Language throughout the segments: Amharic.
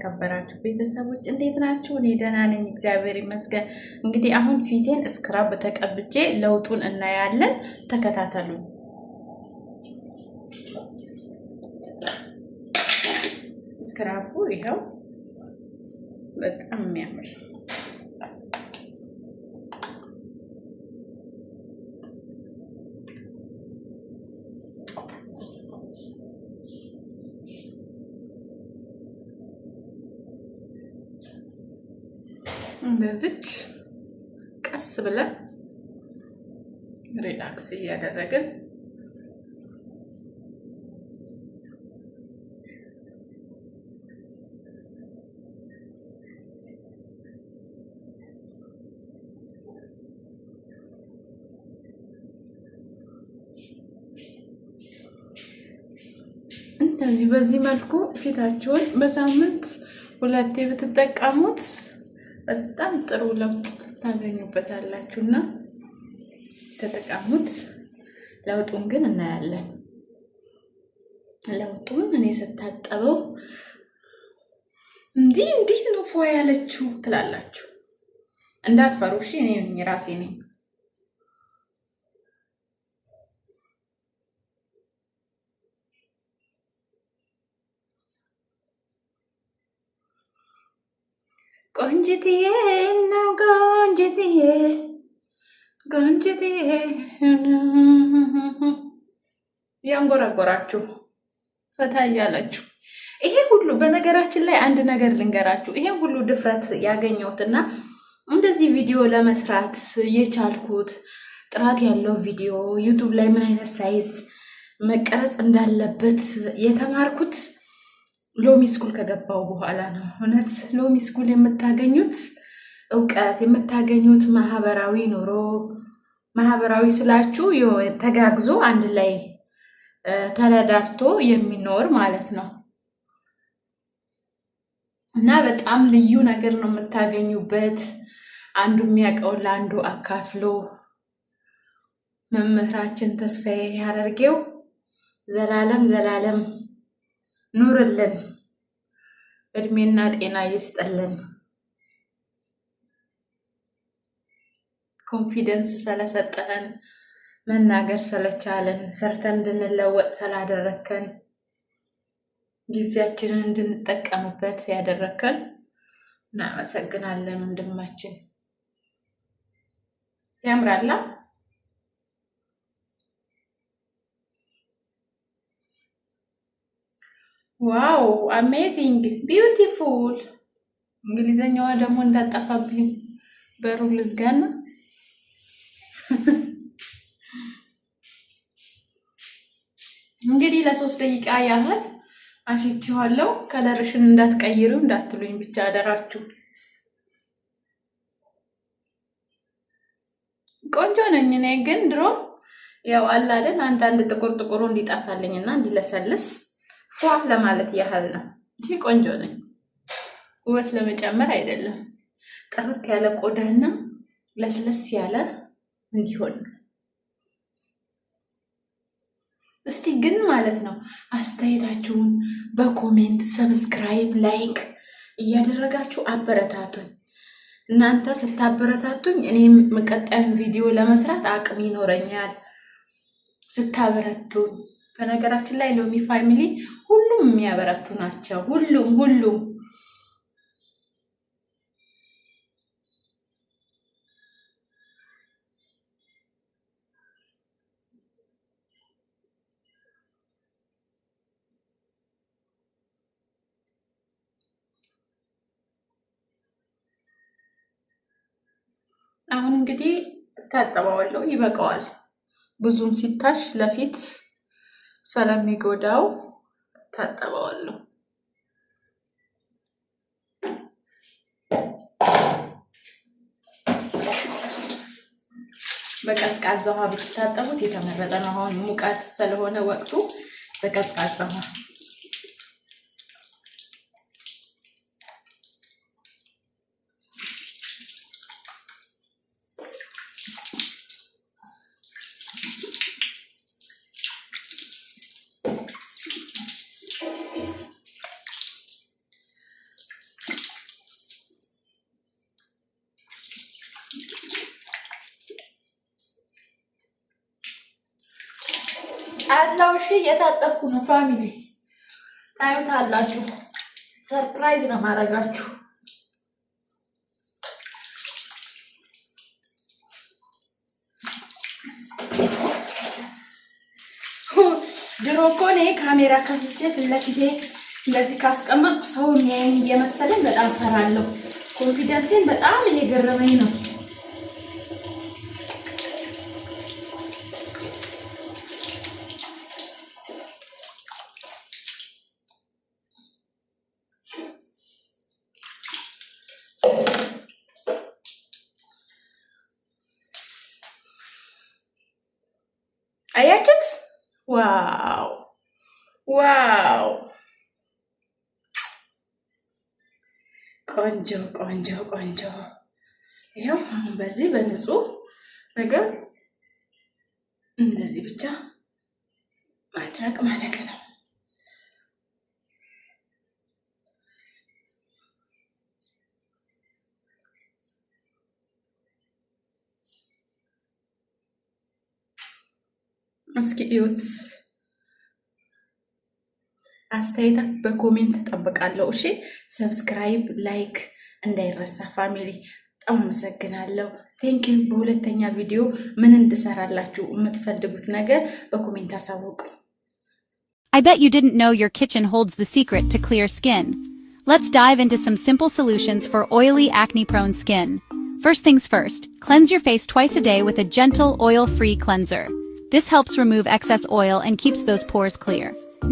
የተከበራችሁ ቤተሰቦች እንዴት ናችሁ? እኔ ደህና ነኝ፣ እግዚአብሔር ይመስገን። እንግዲህ አሁን ፊቴን ስክራብ ተቀብቼ ለውጡን እናያለን። ተከታተሉ። ስክራቡ ይኸው በጣም የሚያምር እንደዚች ቀስ ብለን ሪላክስ እያደረግን እንደዚህ በዚህ መልኩ ፊታችሁን በሳምንት 2 ብትጠቀሙት በጣም ጥሩ ለውጥ ታገኙበታላችሁና ተጠቀሙት። ለውጡን ግን እናያለን። ለውጡን እኔ ስታጠበው እንዴት ነው ፏ ያለችው ትላላችሁ። እንዳትፈሩ እሺ፣ እኔ ራሴ ነኝ። ቆንጅትዬ ነው ቆንጅትዬ ያንጎራጎራችሁ ፈታ እያላችሁ ይሄ ሁሉ በነገራችን ላይ አንድ ነገር ልንገራችሁ። ይሄ ሁሉ ድፍረት ያገኘሁትና እንደዚህ ቪዲዮ ለመስራት የቻልኩት ጥራት ያለው ቪዲዮ ዩቱብ ላይ ምን አይነት ሳይዝ መቀረጽ እንዳለበት የተማርኩት ሎሚ ስኩል ከገባው በኋላ ነው። እውነት ሎሚ ስኩል የምታገኙት እውቀት የምታገኙት ማህበራዊ ኑሮ ማህበራዊ ስላችሁ ተጋግዞ አንድ ላይ ተረዳድቶ የሚኖር ማለት ነው እና በጣም ልዩ ነገር ነው የምታገኙበት። አንዱ የሚያውቀው ለአንዱ አካፍሎ መምህራችን ተስፋዬ ያደርገው ዘላለም ኑርልን፣ እድሜና ጤና ይስጠልን። ኮንፊደንስ ስለሰጠን መናገር ስለቻለን ሰርተን እንድንለወጥ ስላደረከን ጊዜያችንን እንድንጠቀምበት ያደረከን እናመሰግናለን ወንድማችን። ያምራላ። ዋው አሜዚንግ ቢዩቲፉል። እንግሊዘኛዋ ደግሞ እንዳጠፋብኝ በሩን ልዝጋና እንግዲህ ለ3 ደቂቃ ያህል አሽቼዋለሁ። ከለርሽን እንዳትቀይሩ እንዳትሉኝ ብቻ አደራችሁ። ቆንጆ ነኝ እኔ ግን ድሮ ያው አላደን አንዳንድ ጥቁር እንዲጠፋልኝና እንዲለሰልስ ፏ ለማለት ያህል ነው። ይሄ ቆንጆ ነኝ፣ ውበት ለመጨመር አይደለም። ጥርት ያለ ቆዳና ለስለስ ያለ እንዲሆን እስቲ ግን ማለት ነው አስተያየታችሁን በኮሜንት ሰብስክራይብ፣ ላይክ እያደረጋችሁ አበረታቱኝ። እናንተ ስታበረታቱኝ እኔም ቀጣዩን ቪዲዮ ለመስራት አቅም ይኖረኛል ስታበረቱኝ። በነገራችን ላይ ሎሚ ፋሚሊ ሁሉም የሚያበረቱ ናቸው። ሁሉም አሁን እንግዲህ ታጠባዋለሁ። ይበቃዋል። ብዙም ሲታሽ ለፊት ስለሚጎዳው ታጠባዋለሁ። በቀዝቃዛ ውሃ ብትታጠቡት የተመረጠ ነው። አሁን ሙቀት ስለሆነ ወቅቱ በቀዝቃዛ ውሃ አላው እሺ እየታጠብኩ ነው ፋሚሊ ታዩታላችሁ ሰርፕራይዝ ነው ማረጋችሁ ድሮ እኮ እኔ ካሜራ ከፍቼ ፍለፊቴ እንደዚህ ካስቀመጥኩ ሰው የሚያየኝ እየመሰለኝ በጣም ፈራለሁ ኮንፊደንሴን በጣም እየገረመኝ ነው አያችሁት ዋው ዋው ቆንጆ ቆንጆ ቆንጆ ይሄው አሁን በዚህ በንጹህ ነገር እንደዚህ ብቻ ማድረግ ማለት ነው እስኪ እዩት አስተያየት በኮሜንት ተጠብቃለሁ እሺ ሰብስክራይብ ላይክ እንዳይረሳ ፋሚሊ በጣም አመሰግናለሁ ቴንክ ዩ በሁለተኛ ቪዲዮ ምን እንድሰራላችሁ የምትፈልጉት ነገር በኮሜንት አሳውቁ I bet you didn't know your kitchen holds the secret to clear skin. Let's dive into some simple solutions for oily acne-prone skin. First things first, cleanse your face twice a day with a gentle oil-free cleanser. This helps remove excess oil and keeps those pores clear.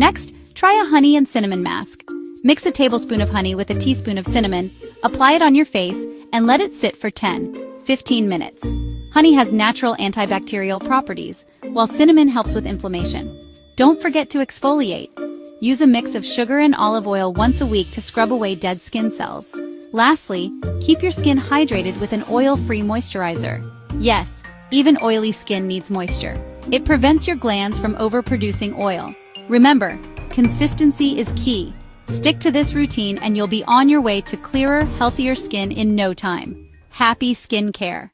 Next, try a honey and cinnamon mask. Mix a tablespoon of honey with a teaspoon of cinnamon, apply it on your face, and let it sit for 10-15 minutes. Honey has natural antibacterial properties, while cinnamon helps with inflammation. Don't forget to exfoliate. Use a mix of sugar and olive oil once a week to scrub away dead skin cells. Lastly, keep your skin hydrated with an oil-free moisturizer. Yes, even oily skin needs moisture. It prevents your glands from overproducing oil. Remember, consistency is key. Stick to this routine and you'll be on your way to clearer, healthier skin in no time. Happy skincare!